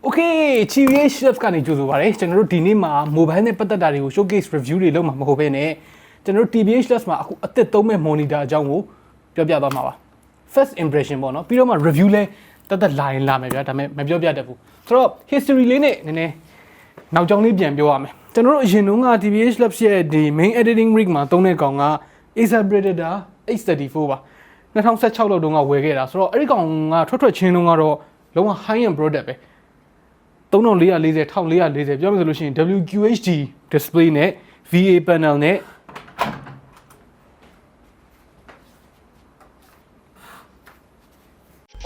Okay, TBH Labs ကနေကြိုဆိုပါရစေကျွန်တော်တို့ဒီနေ့မှာ mobile နဲ့ပတ်သက်တာတွေကို showcase review တွေလုပ်မှာမဟုတ်ဘဲနဲ့ကျွန်တော်တို့ TBH Labs မှာအခုအသစ်သုံးမဲ့ monitor အကြောင်းကိုပြောပြသွားမှာပါ first impression ပေါ့နော်ပြီးတော့မှ review လဲတက်တက်လာရင်လာမယ်ဗျာဒါပေမဲ့မပြောပြတတ်ဘူးဆိုတော့ history လေးနဲ့နည်းနည်းနောက်ကြောင်းလေးပြန်ပြောရမယ်ကျွန်တော်တို့အရင်တုန်းက TBH Labs ရဲ့ဒီ main editing rig မှာသုံးတဲ့ကောင်က Acer Predator H34 ပါ2016လောက်တုန်းကဝယ်ခဲ့တာဆိုတော့အဲ့ဒီကောင်ကထွက်ချင်းတုန်းကတော့လုံးဝ high end product ပဲ3440 1440ပြောမယ်ဆိုလို့ရှိရင် WQHD display နဲ့ VA panel နဲ့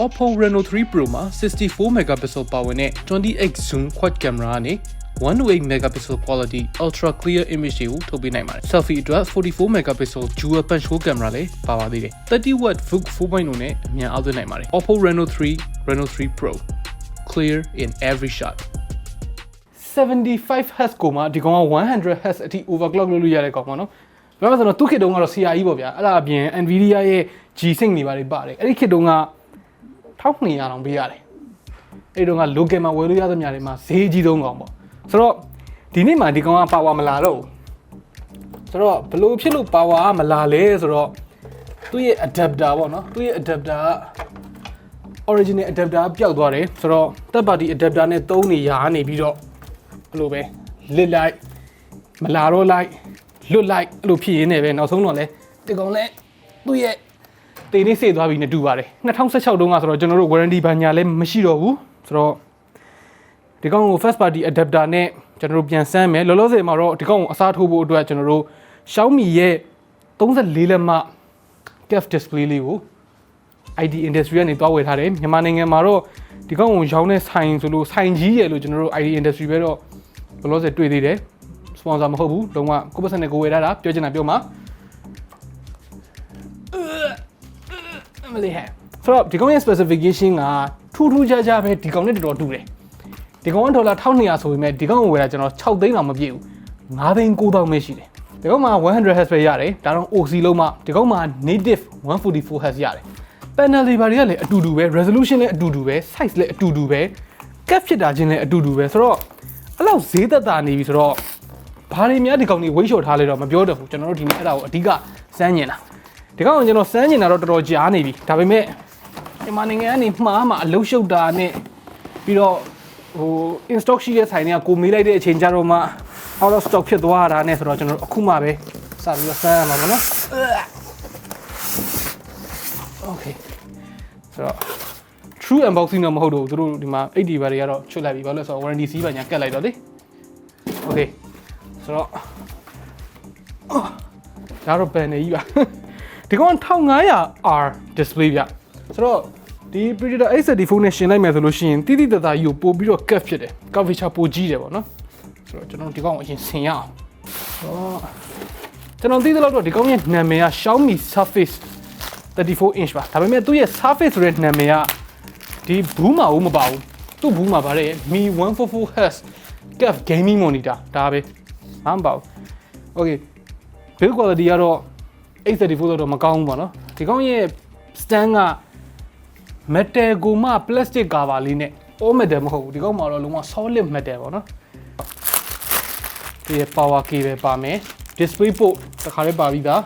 Oppo Reno 3 Pro မှာ 64 megapixel power နဲ့ 28 zoom quad camera နဲ့ 108 megapixel quality ultra clear image တွေကိုထုတ်ပေးနိုင်ပါတယ် selfie အတွက် 44 megapixel dual punch hole camera လည်းပါပါသေးတယ် 30 watt VOOC 4.0 နဲ့အမြန်အားသွင်းနိုင်ပါတယ် Oppo Reno 3 Reno 3 Pro clear in every shot 75 Hz ကိုမှဒီကောင်က100 Hz အထိ overclock လုပ်လို့ရတဲ့ကောင်ပေါ့နော်ပြောမှဆိုတော့သူ့ခေတ်တုန်းကတော့ CRE ပေါ့ဗျာအဲ့ဒါအပြင် Nvidia ရဲ့ G-Sync တွေပါတယ်အဲ့ဒီခေတ်တုန်းက1200တောင်ပေးရတယ်အဲ့တုန်းက local မှာဝယ်လို့ရသမျှတွေမှာဈေးကြီးဆုံးကောင်ပေါ့ဆိုတော့ဒီနေ့မှာဒီကောင်က power မလာတော့ဆိုတော့ဘလို့ဖြစ်လို့ power ကမလာလဲဆိုတော့သူ့ရဲ့ adapter ပေါ့နော်သူ့ရဲ့ adapter က original adapter ပျောက်သွားတယ်ဆိုတော့ third party adapter နဲ့သုံးနေရနေပြီးတော့အဲ့လိုပဲလစ်လိုက်မလာတော့လိုက်လွတ်လိုက်အဲ့လိုဖြစ်ရင်းနေပဲနောက်ဆုံးတော့လဲဒီကောင်လဲသူ့ရဲ့တေးနေစေသွားပြီနဲ့တူပါတယ်2016တုန်းကဆိုတော့ကျွန်တော်တို့ warranty ဘာညာလဲမရှိတော့ဘူးဆိုတော့ဒီကောင်ကို first party adapter နဲ့ကျွန်တော်တို့ပြန်ဆန်းမယ်လောလောဆယ်မှာတော့ဒီကောင်ကိုအစားထိုးဖို့အတွက်ကျွန်တော်တို့ Xiaomi ရဲ့34လက်မ curved display လေးကို IT industry ကနေတွားဝယ်ထားတယ်မြန်မာနိုင်ငံမှာတော့ဒီကောင်ကိုရောင်းတဲ့ဆိုင်ဆိုလို့ဆိုင်ကြီးရဲ့လို့ကျွန်တော်တို့ IT industry ပဲတော့ဘလို့ဆက်တွေ့သေးတယ် sponsor မဟုတ်ဘူးလုံးဝကိုယ့်ပတ်စံနဲ့ကိုဝယ်ထားတာပြောချင်တာပြောမှာမလေးဟဲ့ဆိုတော့ဒီကောင်ရဲ့ specification ကထူးထူးခြားခြားပဲဒီကောင်နဲ့တော်တော်တူတယ်ဒီကောင်က$1200ဆိုပေမဲ့ဒီကောင်ကိုဝယ်တာကျွန်တော်6သိန်းတော့မပြည့်ဘူး9သိန်း9000ပဲရှိတယ်ဒီကောင်မှာ100 Hz ပဲရတယ်ဒါတော့ OC လုံးမှဒီကောင်မှာ native 144 Hz ရတယ် panel တွေဘာတွေကလည်းအတူတူပဲ resolution လည်းအတူတူပဲ size လည်းအတူတူပဲ cap ဖြစ်တာချင်းလည်းအတူတူပဲဆိုတော့အဲ့လောက်ဈေးသက်သာနေပြီဆိုတော့ဘာတွေများဒီကောင်တွေဝိတ်လျှော်ထားလဲတော့မပြောတော့ဘူးကျွန်တော်တို့ဒီနေ့အဲ့ဒါကိုအဓိကစမ်းကျင်တာဒီကောင်ကိုကျွန်တော်စမ်းကျင်တာတော့တော်တော်ကြားနေပြီဒါပေမဲ့မြန်မာနိုင်ငံကနေမှားအလုံးရှုပ်တာနဲ့ပြီးတော့ဟို in stock ရှိတဲ့ဆိုင်တွေကကိုမေးလိုက်တဲ့အချိန်ကျတော့မှ out of stock ဖြစ်သွားတာနဲ့ဆိုတော့ကျွန်တော်အခုမှပဲစပြီးတော့စမ်းရမှာပေါ့နော် okay ဆိုတော့ true unboxing တော့မဟုတ်တော့ဘူးသူတို့ဒီမှာ80ဘာတွေကတော့ချွတ်လိုက်ပြီဘာလို့လဲဆိုတော့ warranty စီးပါညာကတ်လိုက်တော့လေ okay ဆိုတော့ဒါတော့ပန်နေကြီးပါဒီကောင် 1500R display ဗျဆိုတော့ဒီ Predator H34 နဲ့ရှင်လိုက်မယ်ဆိုလို့ရှိရင်တိတိတသားကြီးကိုပို့ပြီးတော့ cut ဖြစ်တယ် curvature ပိုကြီးတယ်ပေါ့နော်ဆိုတော့ကျွန်တော်ဒီကောင်ကိုအရင်ဆင်ရအောင်ကျွန်တော်သိသလောက်တော့ဒီကောင်ရဲ့နာမည်က Xiaomi Surface 34 inch ပါဒါပေမဲ့သူ့ရဲ့ Surface ဆိုတဲ့နာမည်ကဒီဘူးမှာမပါဘူးသူ့ဘူးမှာပါတယ် Mi 144 Hz curved gaming monitor ဒါပဲမပါဘူး okay build quality ကတော့ H34 တော့မကောင်းဘူးပေါ့နော်ဒီကောင်ရဲ့ stand က metal ကိုမှ plastic cover လေးနဲ့ all metal မဟုတ်ဘူးဒီကောင်မှာတော့လုံးဝ solid metal ပေါ့နော်ဒီ power cable ပါမယ် display port တစ်ခါလေးပါပြီးသား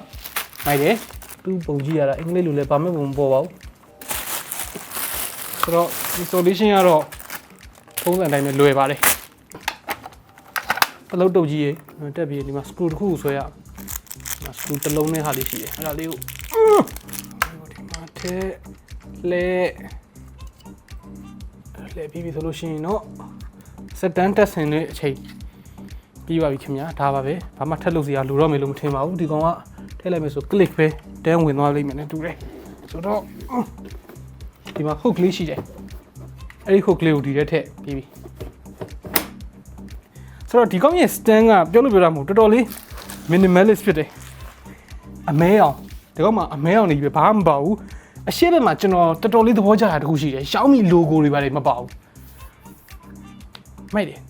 နိုင်တယ်သူပုံကြည့်ရတာအင်္ဂလိပ်လိုလည်းပါမယ်ပုံမပေါ်ပါဘူးဆိုတော့ installation ကတော့ပုံစံတိုင်းပဲလွယ်ပါတယ်အလုပ်တုပ်ကြီးရေတက်ပြီးဒီမှာ screw တစ်ခုဆွဲရscrew တစ်လုံးနဲ့ဟာလေးရှိတယ်အဲ့ဒါလေးကိုဒီမှာထည့်လဲပြီးပြီဆိုလို့ရှိရင်တော့စက်တန်းတက်ဆင်တဲ့အချိန်ပြီးပါပြီခင်ဗျာဒါပါပဲဘာမှထပ်လုပ်စရာလိုတော့မယ်လို့မထင်ပါဘူးဒီကောင်ကထည့်လိုက်မယ်ဆို click ပဲတန်းဝင်သွားလိမ့်မယ်နဲ့တူတယ်ဆိုတော့ဒီမှာ hook လေးရှိတယ်အဲ့ဒီ hook လေးကိုဒီထဲထည့်ပြီးပြီဆိုတော့ဒီကောင်ရဲ့ stand ကပြောလို့ပြောတာမဟုတ်တော်တော်လေး minimalist ဖြစ်တယ်အမဲအောင်ဒီကောင်မှာအမဲအောင်နေပြီဘာမှမပါဘူးအရှိဘက်မှာကျွန်တော်တော်တော်လေးသဘောကျတာတခုရှိတယ် Xiaomi logo တွေပါတယ်မပါဘူးမိုက်တယ်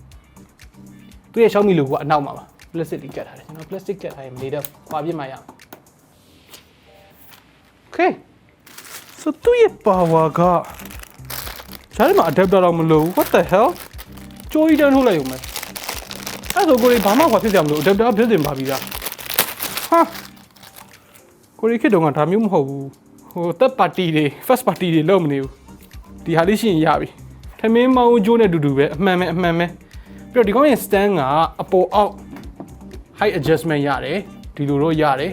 သူရဲ့ Xiaomi logo ကအနောက်မှာပါ plastic ကတ်ထားတယ်ကျွန်တော် plastic ကတ်ထားရင်မနေတော့ခွာပြစ်မှရအောင် okay so သူရဲ့ power က Charlie adapter တော့မလို့ what the hell ကြိုးကြီးတန်းထိုးလိုက်ရုံပဲအဲ့ဆိုကိုရီဘာမှကွာဖြစ်ကြမလို့ adapter ဖြစ်တင်ပါပြီလားဟာကိုရီခေတ်တုန်းကဒါမျိုးမဟုတ်ဘူးဟို third party တွေ first party တွေလုံးမနေဘူးဒီဟာလေးရှိရင်ရပြီထမင်းမောင်းကျိုးနဲ့တူတူပဲအမှန်ပဲပြီးတော့ဒီကောင်ရဲ့ stand ကအပေါ်အောက် height adjustment ရတယ်ဒီလိုတော့ရတယ်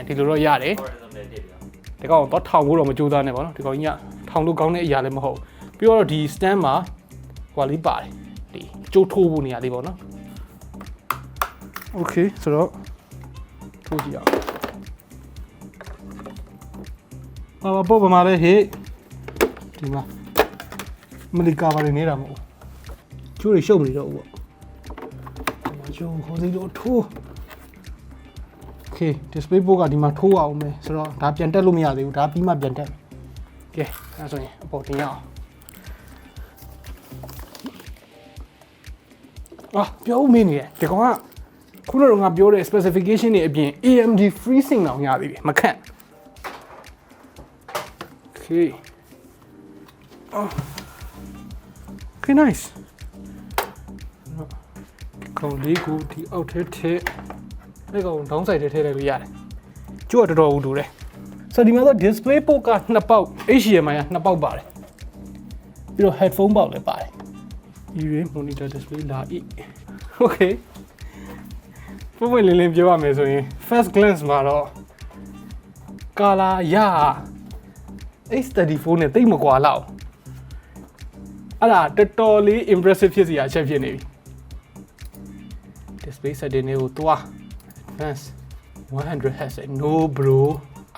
ဒီလိုတော့ရတယ်ဒီကောင်တော့ထောင်ဖို့တော့မကြိုးစားနဲ့ပေါ့နော်ဒီကောင်ကြီးကထောင်လို့ကောင်းတဲ့အရာလည်းမဟုတ်ပြီးတော့ဒီ stand မှာဟိုလေးပါတယ်ဒီကျိုးထိုးဖို့နေရာလေးပေါ့နော် okay ဆိုတော့ထိုးကြည့်အောင်ဘာပေါ်မှာလဲဟေ့ဒီမှာမလီကာပါနေနေတာမဟုတ်ကျိုးတွေရှုပ်မနေတော့ဘူးပေါ့ကျိုးခေါ်စီလို့ထိုး okay display board ကဒီမှာထိုးအောင်မယ်ဆိုတော့ဒါပြန်တက်လို့မရသေးဘူးဒါပြီးမှပြန်တက်မယ်ကဲအဲဆိုရင်အပေါ်တင်ရအောင်ပြောဦးမင်းနေတယ်ဒီကောင်ကခုနကငါပြောတဲ့ specification တွေအပြင် AMD FreeSync တောင်ရသေးတယ်မခန့် okay okay nice ကောင်လေးကိုဒီအောက်ထဲထည့်ဒီကောင် down side ထဲထည့်လိုက်လို့ရတယ်ကျိုးကတော်တော်ဦးတူတယ်ဆိုတော့ဒီမှာတော့ display port က2ပေါက် HDMI က2ပေါက်ပါတယ်ပြီးတော့ headphone ပေါက်လည်းပါတယ်ဒီ monitor display လာဤ okay ပုံမှန်လင်းပြောရမယ်ဆိုရင် first glance မှာတော့ color ရ H34 နဲ့တိတ်မကွာလောက်အဲ့ဒါတော်တော်လေး impressive ဖြစ်စီအချက်ဖြစ်နေပြီ display setting တွေကိုတွား advanced 100Hz no bro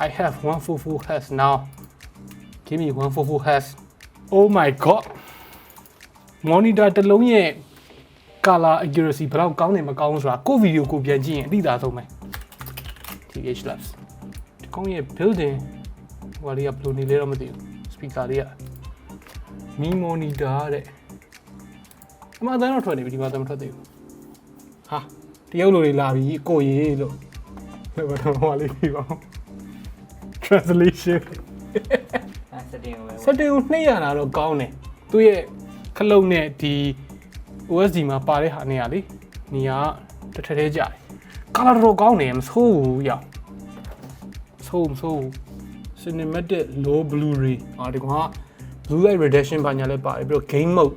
I have 144Hz now give me 144Hz oh my god monitor တစ်လုံးရဲ့ color accuracy ဘယ်လောက်ကောင်းနေမကောင်းဆိုတာကိုဗီဒီယိုကိုပြန်ကြည့်ရင်အသိသာဆုံးပဲ TBH Labs ဒီကောင်ရဲ့ building ဟိုလေးကဘယ်လိုနေလဲတော့မသိဘူး speaker လေးက mi monitor တဲ့အမှန်တမ်းတော့ထွက်နေပြီဒီမှာတော့မထွက်သေးဘူးဟာတရုတ်လိုတွေလာပြီကိုရေလို့ဘယ်တော့မှလေးပြီးပါဦး translation setting ကိုနှိပ်ရတာတော့ကောင်းတယ်သူရဲ့ခလုတ်နဲ့ဒီ OSD မှာပါတဲ့ဟာနေရာလေနေရာတထထဲကြတယ် color တော့ကောင်းတယ်မဆိုးဘူးရောဆိုး cinematic low Blu-ray ဒီကောင်က blue light reduction ဘာညာလည်းပါတယ်ပြီးတော့ game mode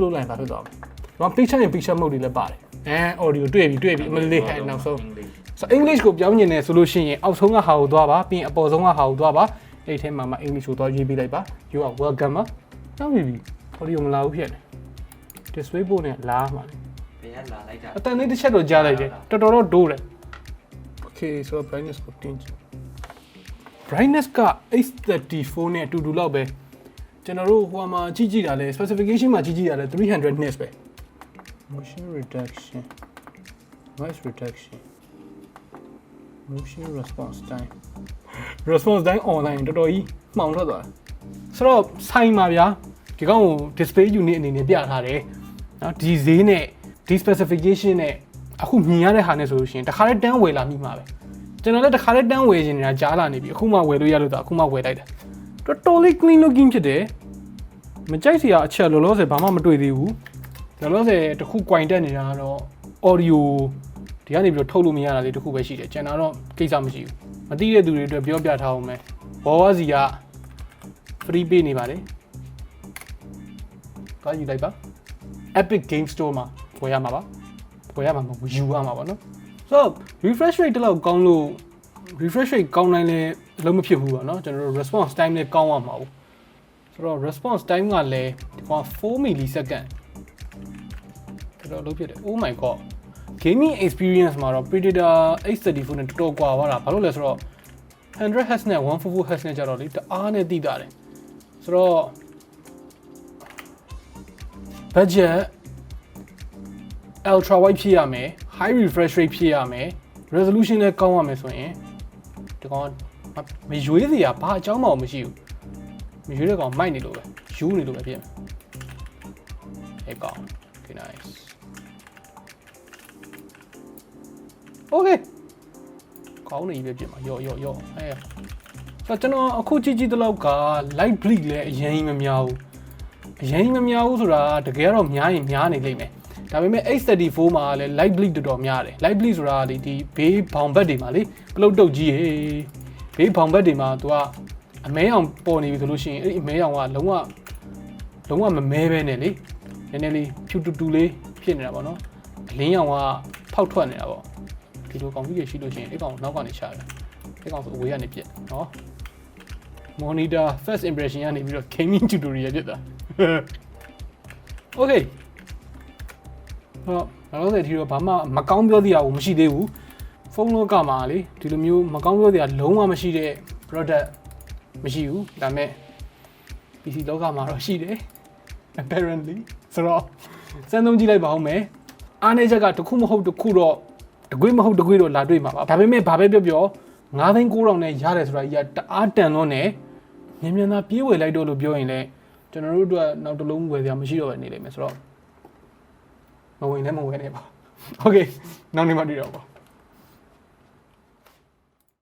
လုပ်လိုက်တာဖြစ်သွားမယ်ဒီမှာ picture နဲ့ picture mode တွေလည်းပါတယ်audio တွေ့ပြီအမလေးဟဲ့နောက်ဆုံးဆို English ကိုပြောင်းညင်နေဆိုလို့ရှိရင်အောက်ဆုံးကဟာကိုသွားပါပြီးရင်အပေါ်ဆုံးကဟာကိုသွားပါအဲ့ထဲမှာမှ English ကိုသွားရေးပေးလိုက်ပါ you are welcome နောက်ပြီ audio မလာဘူးဖြစ်တယ် display board နဲ့လာမှာလေဘယ်ကလာလိုက်တာအတန်လေးတစ်ချက်တော့ကြားလိုက်တယ်တော်တော်တော့ဒိုးတယ် okay so brightness ကိုတင်ကြည့် brightness က H34 နဲ့အတူတူလောက်ပဲကျွန်တော်တို့ဟိုမှာကြည့်တာလဲ specification မှာကြည့်တာလဲ300 nits ပဲ motion reduction noise reduction motion response time online တော်တော်ကြီးမှောင်ထွက်သွားတယ်ဆိုတော့ဆိုင်ပါဗျာဒီကောင်ကို display unit အနေနဲ့ပြထားတယ်နော်ဒီဈေးနဲ့ဒီ specification နဲ့အခုမြင်ရတဲ့ဟာနဲ့ဆိုလို့ရှိရင်တခါတည်းတန်းဝယ်လာမိမှာပဲကျွန်တော်လည်းတခါတည်းတန်းဝယ်နေတာကြားလာနေပြီအခုမှဝယ်လို့ရလို့တော့အခုမှဝယ်လိုက်တာတော်တော်လေး clean looking ဖြစ်တယ်မကြိုက်စရာအချက်လောလောဆယ်ဘာမှမတွေ့သေးဘူးလောလောဆယ်တခု quite တက်နေတာကတော့ audio ဒီကနေပြီးတော့ထုတ်လို့မရတာလေးတခုပဲရှိတယ်ကျန်တာတော့ကိစ္စမရှိဘူးမသိတဲ့သူတွေအတွက်ပြောပြထားအောင်မယ်ဘောဝစီက free ပေးနေပါတယ်ကားယူလိုက်ပါ Epic Game Store မှာဝယ်ရမှာပါဝယ်ရမှာမဟုတ်ယူရမှာပါနော်ဆိုတော့ refresh rate တလောက်ကောင်းလို့ refresh rate ကောင်းနိုင်လဲလုံးမဖြစ်ဘူးပေါ့နော်ကျွန်တော်တို့ response time လည်းကောင်းရမှာဘူးဆိုတော့ response time ကလည်းဒီကောင်4 millisecond တော်တော်လုံးဖြစ်တယ် oh my god gaming experience မှာတော့ Predator H34 နဲ့တော်တော်ကွာသွားတာဘာလို့လဲဆိုတော့ 100Hz နဲ့ 144Hz နဲ့ကြတော့လေတအားနဲ့တိတာတယ်ဆိုတော့ budget ultra wide ဖြစ်ရမယ် high refresh rate ဖြစ်ရမယ် resolution လည်းကောင်းရမယ်ဆိုရင်ဒီကောင်မရွေးစရာဘာအကြောင်းမှမရှိဘူးမရွေးတဲ့ကောင်မိုက်နေလို့ပဲယူနေလို့ပဲဖြစ်မယ်ဟဲ့ကောင် okay nice okay ကောင်းနေပြီဖြစ်မှာယောအဲဆိုတော့ကျွန်တော်အခုကြည့်တလောက်က light bleed လည်းအရင်မများဘူး အရင်မများဘူးဆိုတာတကယ်တော့များရင်များနေလိမ့်မယ်ဒါပေမဲ့ X34 မှာလည်း light bleed တော်တော်များတယ် light bleed ဆိုတာဒီဘေးဘောင်ဘက်တွေမှာလေပလုတ်တုတ်ကြီးဟေးဘေးဘောင်ဘက်တွေမှာသူကအမဲအောင်ပေါ်နေပြီဆိုလို့ရှိရင်အဲ့ဒီအမဲအောင်ကလုံးဝမမဲပဲနဲ့လေနည်းနည်းလေးဖြူတူတူလေးဖြစ်နေတာပေါ့နော်အလင်းရောင်ကဖောက်ထွက်နေတာပေါ့ဒီလိုကောင်ကြီးရှိလို့ရှိရင်အဲ့ကောင်နောက်ကနေချတယ်အဲ့ကောင်ဆိုအဝေးကနေပြက်နော် monitor first impression ကနေပြီးတော့ gaming tutorial ဖြစ်တာ okay ဟောနောက်ဆုံးဒီတော့ဘာမှမကောင်းပြောသေးတာကိုမရှိသေးဘူးဖုန်းလောကမှာလေဒီလိုမျိုးမကောင်းပြောသေးတာလုံးဝမရှိတဲ့ product မရှိဘူးဒါပေမဲ့ PC လောကမှာတော့ရှိတယ် apparently ဆိုတော့စမ်းသုံးကြည့်လိုက်ပါဦးမယ်အားနည်းချက်ကတစ်ခုမဟုတ်တစ်ခုတော့တကွေးမဟုတ်တကွေးတော့လာတွေ့မှာပါဒါပေမဲ့ဘာပဲပြော9,900နဲ့ရတယ်ဆိုတာကြီးကတအားတန်လွန်းနေမြန်သာပြေးဝယ်လိုက်တော့လို့ပြောရင်လည်းကျွန်တော်တို့အတွက်နောက်တစ်လုံးဝယ်စရာမရှိတော့ပဲနေလိမ့်မယ်ဆိုတော့မဝင်နဲ့မဝယ်နဲ့ပါ okay နောက်နေ့မှတွေ့တော့ပါ